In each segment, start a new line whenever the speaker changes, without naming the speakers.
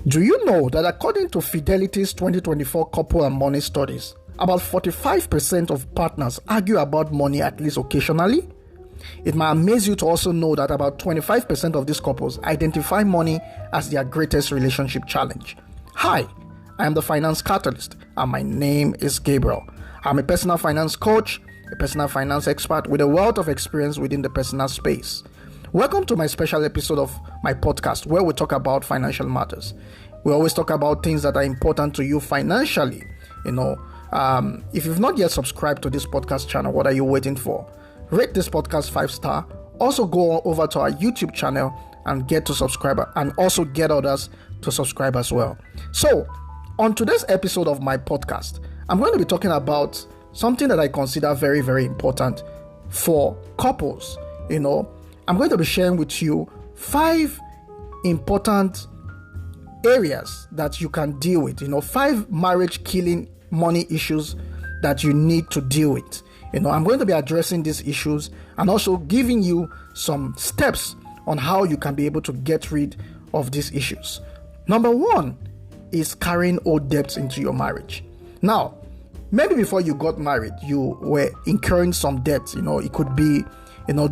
Do you know that according to Fidelity's 2024 Couple and Money Studies, about 45% of partners argue about money at least occasionally? It might amaze you to also know that about 25% of these couples identify money as their greatest relationship challenge. Hi, I am the Finance Catalyst, and my name is Gabriel. I'm a personal finance coach, a personal finance expert with a wealth of experience within the personal space. Welcome to my special episode of my podcast where we talk about financial matters. We always talk about things that are important to you financially. If you've not yet subscribed to this podcast channel, what are you waiting for? Rate this podcast 5-star. Also go over to our YouTube channel and get to subscribe, and also get others to subscribe as well. So, on today's episode of my podcast, I'm going to be talking about something that I consider very, very important for couples. I'm going to be sharing with you 5 important areas that you can deal with. 5 marriage killing money issues that you need to deal with. I'm going to be addressing these issues and also giving you some steps on how you can be able to get rid of these issues. Number 1 is carrying old debts into your marriage. Now, maybe before you got married, you were incurring some debts. It could be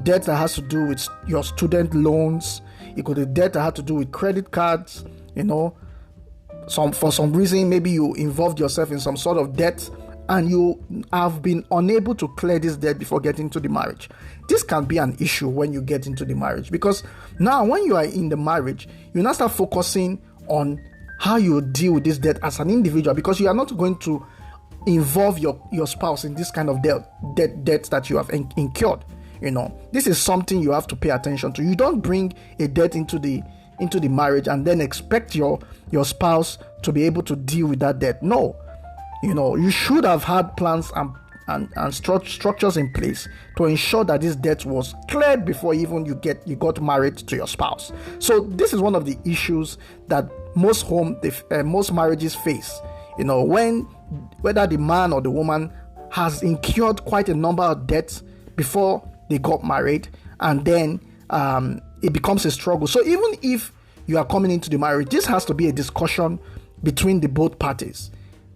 debt that has to do with your student loans. It could be debt that had to do with credit cards. For some reason, maybe you involved yourself in some sort of debt and you have been unable to clear this debt before getting into the marriage. This can be an issue when you get into the marriage, because now when you are in the marriage, you now start focusing on how you deal with this debt as an individual, because you are not going to involve your spouse in this kind of debt that you have incurred. This is something you have to pay attention to. You don't bring a debt into the marriage and then expect your spouse to be able to deal with that debt. No, you should have had plans and structures in place to ensure that this debt was cleared before even you got married to your spouse. So this is one of the issues that most marriages face. Whether the man or the woman has incurred quite a number of debts before they got married, and then it becomes a struggle. So even if you are coming into the marriage, this has to be a discussion between the both parties.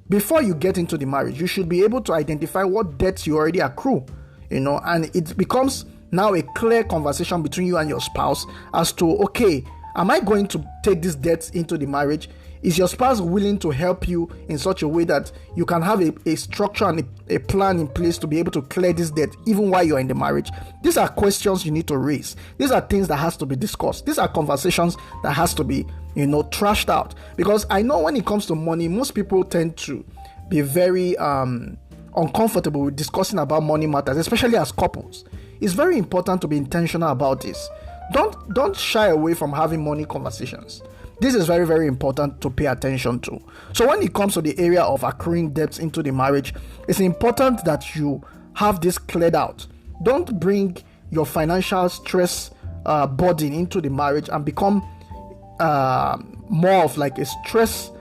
Before you get into the marriage, you should be able to identify what debts you already accrue, and it becomes now a clear conversation between you and your spouse as to, okay, am I going to take these debts into the marriage? Is your spouse willing to help you in such a way that you can have a structure and a plan in place to be able to clear this debt even while you're in the marriage? These are questions you need to raise. These are things that has to be discussed. These are conversations that has to be, trashed out. Because I know when it comes to money, most people tend to be very uncomfortable with discussing about money matters, especially as couples. It's very important to be intentional about this. Don't shy away from having money conversations. This is very, very important to pay attention to. So when it comes to the area of accruing debts into the marriage, it's important that you have this cleared out. Don't bring your financial stress burden into the marriage and become more of like a stress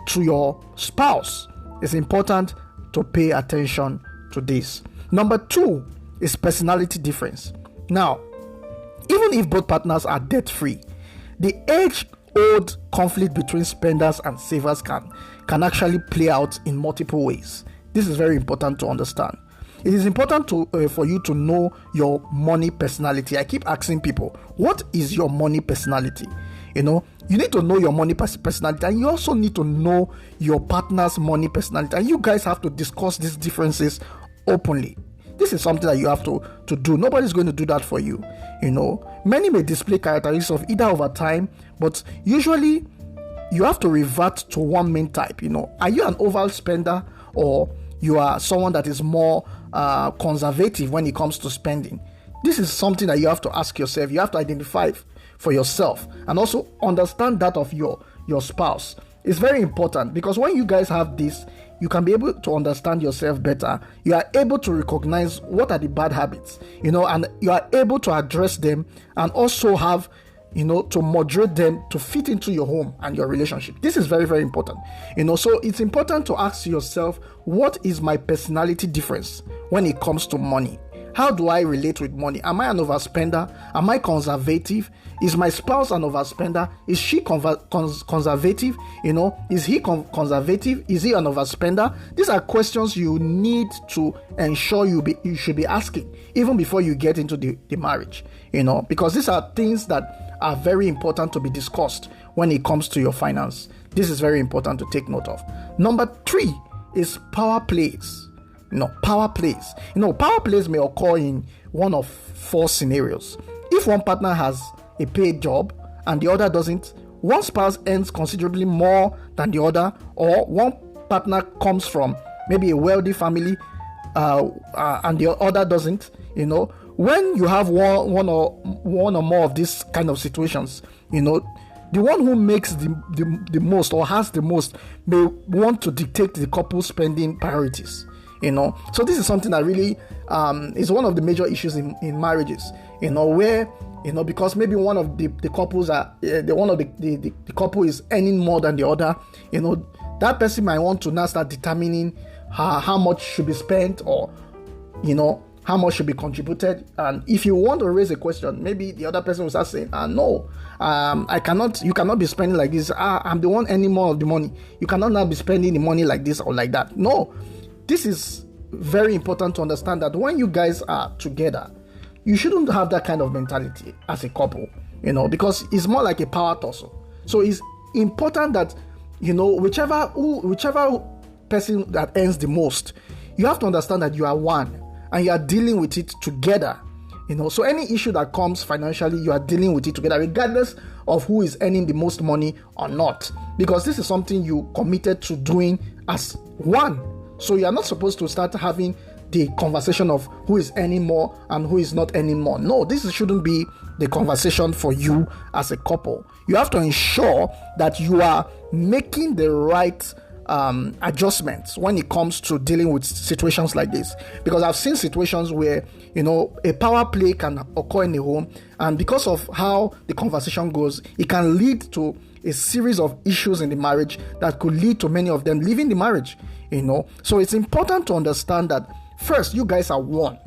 to your spouse. It's important to pay attention to this. Number 2 is personality difference. Now, even if both partners are debt-free, the age-old conflict between spenders and savers can actually play out in multiple ways. This is very important to understand. It is important for you to know your money personality. I keep asking people, what is your money personality? You need to know your money personality, and you also need to know your partner's money personality, and you guys have to discuss these differences openly. This is something that you have to do. Nobody's going to do that for you. Many may display characteristics of either over time, but usually you have to revert to one main type. Are you an overall spender, or you are someone that is more conservative when it comes to spending? This is something that you have to ask yourself. You have to identify for yourself and also understand that of your spouse. It's very important, because when you guys have this, you can be able to understand yourself better. You are able to recognize what are the bad habits, and you are able to address them, and also have, to moderate them to fit into your home and your relationship. This is very, very important. So it's important to ask yourself, what is my personality difference when it comes to money? How do I relate with money? Am I an overspender? Am I conservative? Is my spouse an overspender? Is she conservative? Is he conservative? Is he an overspender? These are questions you need to ensure you should be asking even before you get into the marriage, because these are things that are very important to be discussed when it comes to your finance. This is very important to take note of. Number 3 is power plays. Power plays. Power plays may occur in one of 4 scenarios. If one partner has a paid job and the other doesn't, one spouse earns considerably more than the other, or one partner comes from maybe a wealthy family and the other doesn't. When you have one or more of these kind of situations, the one who makes the most or has the most may want to dictate the couple's spending priorities. So this is something that really is one of the major issues in marriages. Where because maybe one of the couples the couple is earning more than the other. That person might want to now start determining how much should be spent, or how much should be contributed. And if you want to raise a question, maybe the other person will start saying, no, you cannot be spending like this. I'm the one earning more of the money. You cannot now be spending the money like this or like that. No, this is very important to understand that when you guys are together, you shouldn't have that kind of mentality as a couple, because it's more like a power tussle. So it's important that, whichever person that earns the most, you have to understand that you are one and you are dealing with it together. So any issue that comes financially, you are dealing with it together, regardless of who is earning the most money or not, because this is something you committed to doing as one. So you are not supposed to start having the conversation of who is earning more and who is not earning more. No, this shouldn't be the conversation for you as a couple. You have to ensure that you are making the right adjustments when it comes to dealing with situations like this, because I've seen situations where a power play can occur in a home, and because of how the conversation goes, it can lead to a series of issues in the marriage that could lead to many of them leaving the marriage. So it's important to understand that first, you guys are one,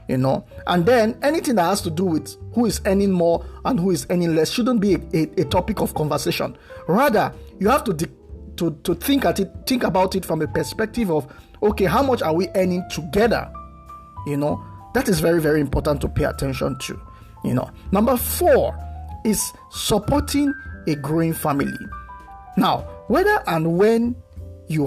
and then anything that has to do with who is earning more and who is earning less shouldn't be a topic of conversation. Rather, you have to think about it from a perspective of, okay, how much are we earning together? That is very, very important to pay attention to. Number 4 is supporting a growing family. Now, whether and when you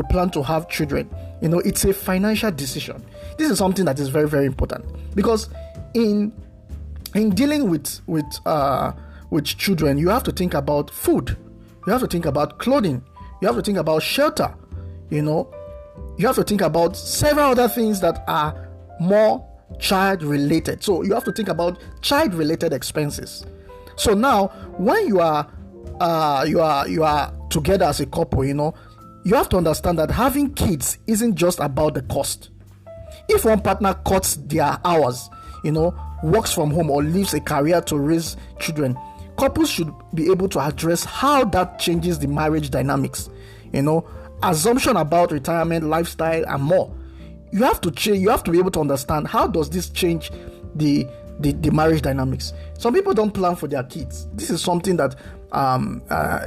plan to have children, it's a financial decision. This is something that is very, very important, because in dealing with children, you have to think about food. You have to think about clothing. You have to think about shelter. You have to think about several other things that are more child related. So you have to think about child related expenses. So now, when you are together as a couple, you have to understand that having kids isn't just about the cost. If one partner cuts their hours, works from home or leaves a career to raise children, couples should be able to address how that changes the marriage dynamics, assumption about retirement, lifestyle, and more. You have to be able to understand, how does this change the marriage dynamics. Some people don't plan for their kids. This is something that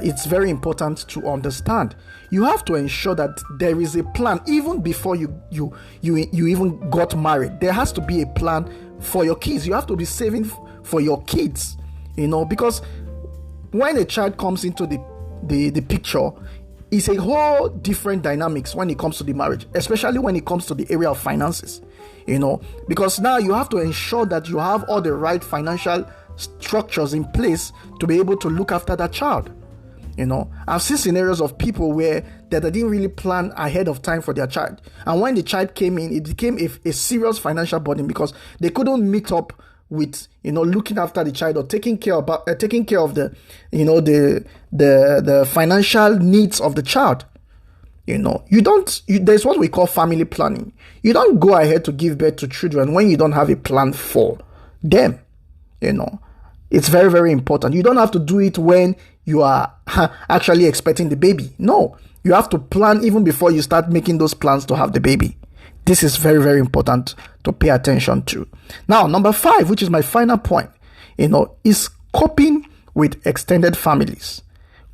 it's very important to understand. You have to ensure that there is a plan even before you even got married. There has to be a plan for your kids. You have to be saving for your kids, because when a child comes into the picture, it's a whole different dynamics when it comes to the marriage, especially when it comes to the area of finances, because now you have to ensure that you have all the right financial structures in place to be able to look after that child. I've seen scenarios of people where they didn't really plan ahead of time for their child, and when the child came in, it became a serious financial burden because they couldn't meet up with looking after the child or taking care of the the financial needs of the child. There's what we call family planning. You don't go ahead to give birth to children when you don't have a plan for them. It's very, very important. You don't have to do it when you are actually expecting the baby. No, you have to plan even before you start making those plans to have the baby. This is very, very important to pay attention to. Now, number 5, which is my final point, is coping with extended families.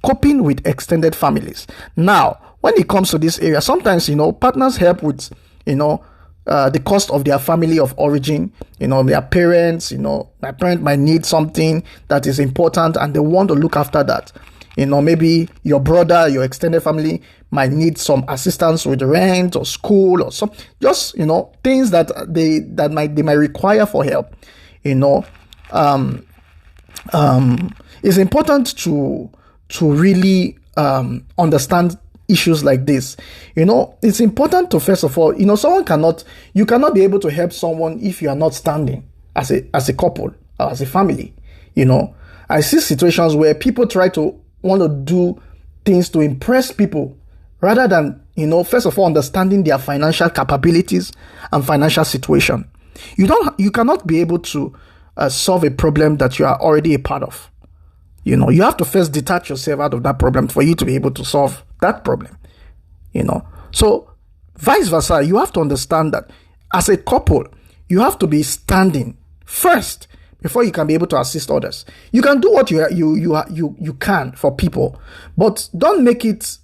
Coping with extended families. Now, when it comes to this area, sometimes, partners help with, the cost of their family of origin. Their parents, my parent might need something that is important and they want to look after that. Maybe your brother, your extended family might need some assistance with rent or school or some, just, things that they might require for help. It's important to really understand issues like this. It's important to, first of all, you cannot be able to help someone if you are not standing as a couple or as a family. I see situations where people want to do things to impress people rather than, first of all, understanding their financial capabilities and financial situation. You cannot be able to solve a problem that you are already a part of. You have to first detach yourself out of that problem for you to be able to solve that problem. So vice versa, you have to understand that as a couple, you have to be standing first before you can be able to assist others. You can do what you can for people, but don't make it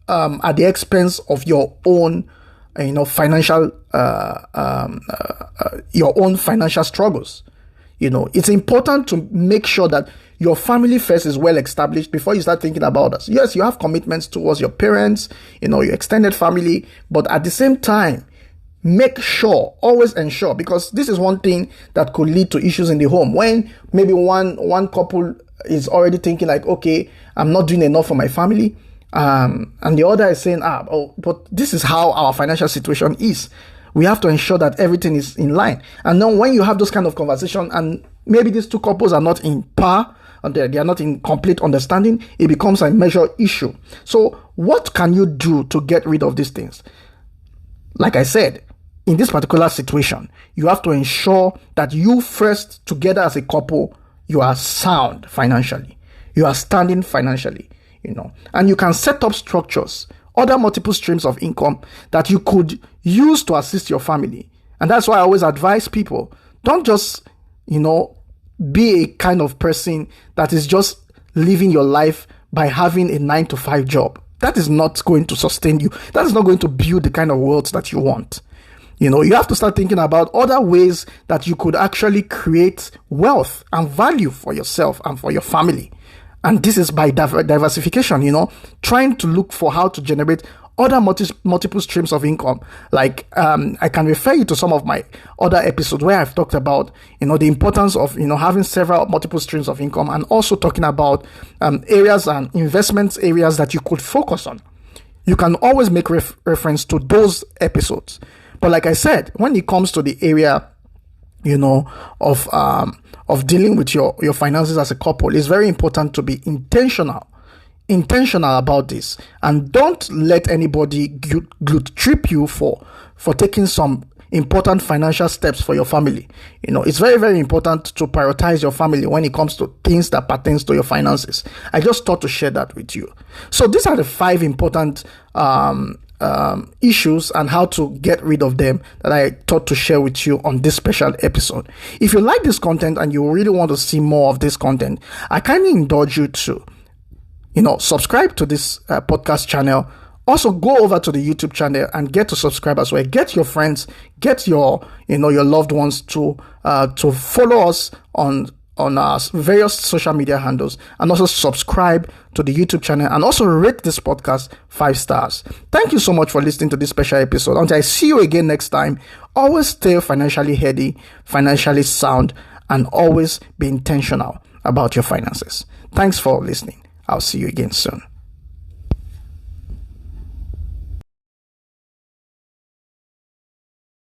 at the expense of your own financial struggles. It's important to make sure that your family first is well established before you start thinking about us. Yes, you have commitments towards your parents, your extended family, but at the same time, always ensure, because this is one thing that could lead to issues in the home. When maybe one couple is already thinking like, okay, I'm not doing enough for my family, and the other is saying, but this is how our financial situation is. We have to ensure that everything is in line. And then when you have those kind of conversation, and maybe these two couples are not in par, and they are not in complete understanding, it becomes a major issue. So what can you do to get rid of these things? Like I said, in this particular situation, you have to ensure that you first, together as a couple, you are sound financially. You are standing financially, and you can set up structures, other multiple streams of income that you could use to assist your family. And that's why I always advise people, don't just, be a kind of person that is just living your life by having a 9-to-5 job. That is not going to sustain you. That is not going to build the kind of wealth that you want. You have to start thinking about other ways that you could actually create wealth and value for yourself and for your family. And this is by diversification, trying to look for how to generate other multiple streams of income. Like, I can refer you to some of my other episodes where I've talked about, the importance of, having several multiple streams of income, and also talking about areas and investments areas that you could focus on. You can always make reference to those episodes. But like I said, when it comes to the area, of dealing with your finances as a couple, it's very important to be intentional about this, and don't let anybody guilt trip you for taking some important financial steps for your family. It's very, very important to prioritize your family when it comes to things that pertains to your finances. I just thought to share that with you. So these are the 5 important issues and how to get rid of them that I thought to share with you on this special episode. If you like this content and you really want to see more of this content, I kindly indulge you to subscribe to this podcast channel. Also, go over to the YouTube channel and get to subscribe as well. Get your friends, get your loved ones to follow us on our various social media handles, and also subscribe to the YouTube channel, and also rate this podcast 5 stars. Thank you so much for listening to this special episode. Until I see you again next time, always stay financially healthy, financially sound, and always be intentional about your finances. Thanks for listening. I'll see you again soon.